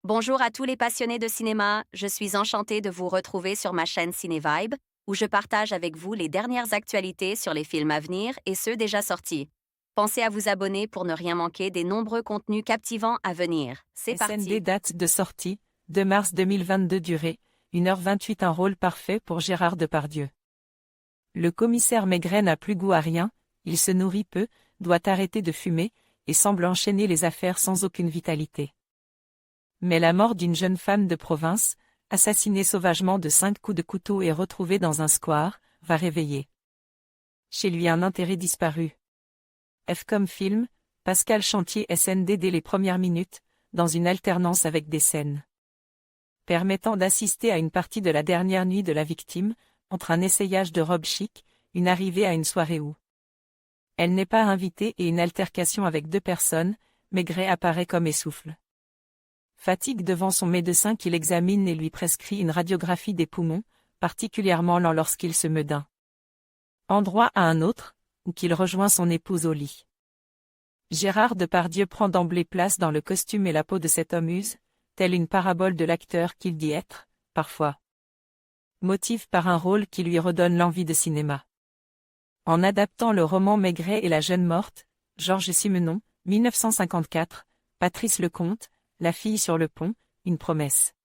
Bonjour à tous les passionnés de cinéma, je suis enchantée de vous retrouver sur ma chaîne CinéVibe, où je partage avec vous les dernières actualités sur les films à venir et ceux déjà sortis. Pensez à vous abonner pour ne rien manquer des nombreux contenus captivants à venir. C'est SND parti! date de sortie, 2 mars 2022 durée, 1h28 un rôle parfait pour Gérard Depardieu. Le commissaire Maigret n'a plus goût à rien, il se nourrit peu, doit arrêter de fumer, et semble enchaîner les affaires sans aucune vitalité. Mais la mort d'une jeune femme de province, assassinée sauvagement de 5 coups de couteau et retrouvée dans un square, va réveiller chez lui un intérêt disparu. F comme film, Pascal Chantier SND dès les premières minutes, dans une alternance avec des scènes permettant d'assister à une partie de la dernière nuit de la victime, entre un essayage de robe chic, une arrivée à une soirée où elle n'est pas invitée et une altercation avec 2 personnes, Maigret apparaît comme essouffle. Fatigue devant son médecin qui l'examine et lui prescrit une radiographie des poumons, particulièrement lent lorsqu'il se meut d'un endroit à un autre, ou qu'il rejoint son épouse au lit. Gérard Depardieu prend d'emblée place dans le costume et la peau de cet homme use, telle une parabole de l'acteur qu'il dit être, parfois motive par un rôle qui lui redonne l'envie de cinéma. En adaptant le roman Maigret et la jeune morte, Georges Simenon, 1954, Patrice Lecomte, La fille sur le pont, une promesse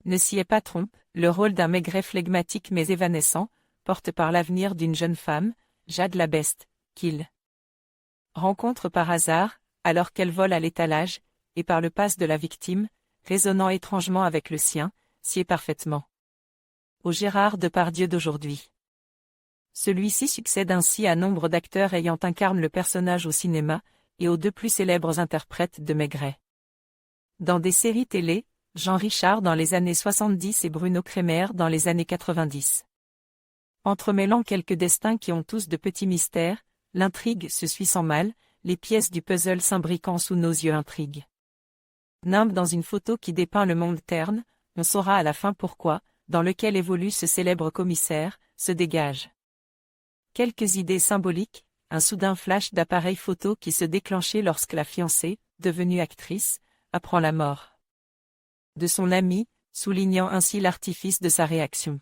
ne s'y est pas trompe, le rôle d'un Maigret flegmatique mais évanescent, porte par l'avenir d'une jeune femme, Jade Labeste, qu'il rencontre par hasard, alors qu'elle vole à l'étalage, et par le passe de la victime, résonnant étrangement avec le sien, sied parfaitement au Gérard Depardieu d'aujourd'hui. Celui-ci succède ainsi à nombre d'acteurs ayant incarné le personnage au cinéma, et aux 2 plus célèbres interprètes de Maigret. Dans des séries télé, Jean Richard dans les années 70 et Bruno Kremer dans les années 90. Entremêlant quelques destins qui ont tous de petits mystères, l'intrigue se suit sans mal, les pièces du puzzle s'imbriquant sous nos yeux intriguent. Nimbe dans une photo qui dépeint le monde terne, on saura à la fin pourquoi, dans lequel évolue ce célèbre commissaire, se dégage quelques idées symboliques, un soudain flash d'appareil photo qui se déclenchait lorsque la fiancée, devenue actrice, apprend la mort de son ami, soulignant ainsi l'artifice de sa réaction.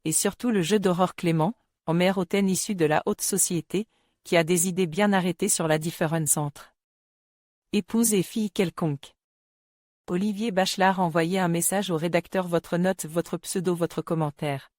Et surtout le jeu d'Aurore Clément, en mère hautaine issue de la haute société, qui a des idées bien arrêtées sur la différence entre épouse et fille quelconque. Olivier Bachelard envoyait un message au rédacteur: votre note, votre pseudo, votre commentaire.